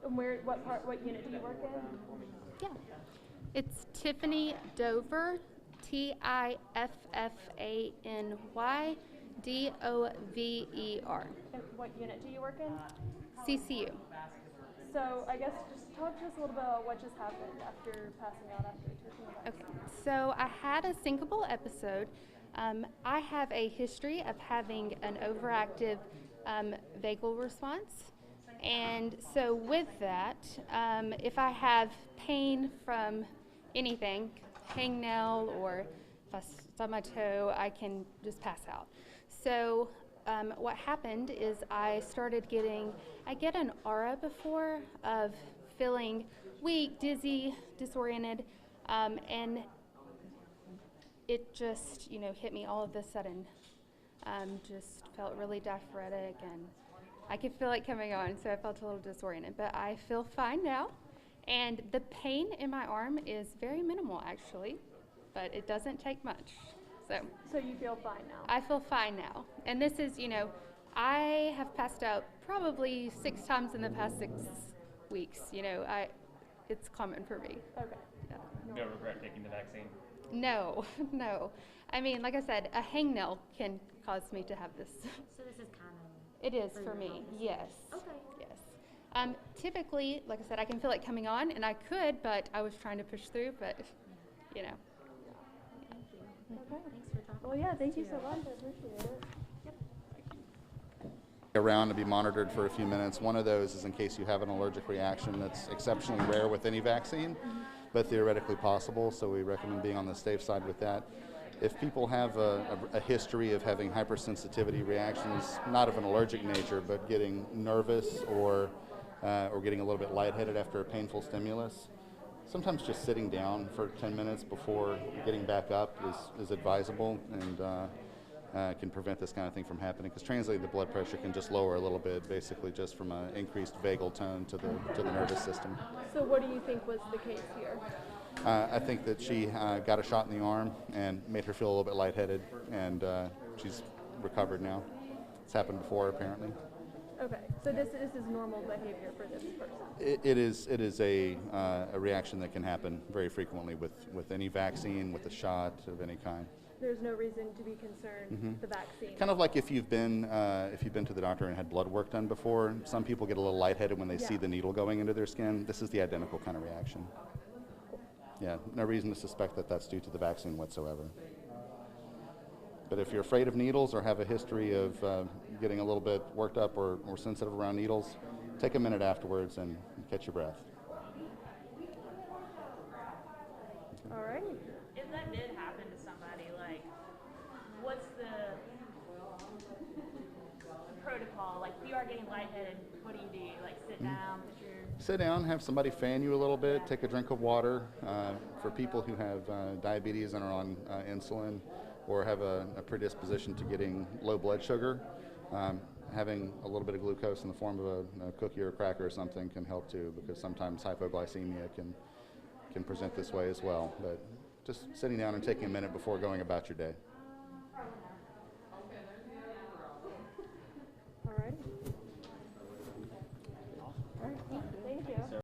And what unit do you work in? Yeah. It's Tifany Dover, Tifany Dover. And what unit do you work in? CCU. So I guess just talk to us a little bit about what just happened after passing out after taking the vaccine. Okay, so I had a syncopal episode. I have a history of having an overactive vagal response. And so with that, if I have pain from anything, hangnail, or if I stub my toe, I can just pass out. So what happened is I get an aura before of feeling weak, dizzy, disoriented, and it just, hit me all of a sudden. Just felt really diaphoretic, and I could feel it coming on, so I felt a little disoriented. But I feel fine now, and the pain in my arm is very minimal, actually, but it doesn't take much. So you feel fine now? I feel fine now. And this is, I have passed out probably 6 times in the past 6 weeks. It's common for me. Okay. Yeah. No regret taking the vaccine? No, no. I mean, like I said, a hangnail can cause me to have this. So this is common? It is for me, yes. Okay. Yes. Typically, like I said, I can feel it coming on, and I could, but I was trying to push through, but, Thank you. Okay. Thanks for talking. Well, yeah, thank you so much. I appreciate it. Around to be monitored for a few minutes. One of those is in case you have an allergic reaction that's exceptionally rare with any vaccine, but theoretically possible, so we recommend being on the safe side with that. If people have a history of having hypersensitivity reactions, not of an allergic nature, but getting nervous or getting a little bit lightheaded after a painful stimulus, sometimes just sitting down for 10 minutes before getting back up is advisable, and can prevent this kind of thing from happening, because translating the blood pressure can just lower a little bit, basically just from an increased vagal tone to the nervous system. So what do you think was the case here? I think that she got a shot in the arm and made her feel a little bit lightheaded, and she's recovered now. It's happened before, apparently. Okay, so this is normal behavior for this person? It is a reaction that can happen very frequently with any vaccine, with a shot of any kind. There's no reason to be concerned with the vaccine? Kind of like if you've been to the doctor and had blood work done before, some people get a little lightheaded when they see the needle going into their skin. This is the identical kind of reaction. Yeah, no reason to suspect that that's due to the vaccine whatsoever. But if you're afraid of needles or have a history of getting a little bit worked up or sensitive around needles, take a minute afterwards and catch your breath. All right. If that did happen to somebody, what's the protocol? If you are getting lightheaded, what do? Sit down, put your... Sit down, have somebody fan you a little bit, take a drink of water. For people who have diabetes and are on insulin or have a predisposition to getting low blood sugar, having a little bit of glucose in the form of a cookie or a cracker or something can help too, because sometimes hypoglycemia can present this way as well. But just sitting down and taking a minute before going about your day.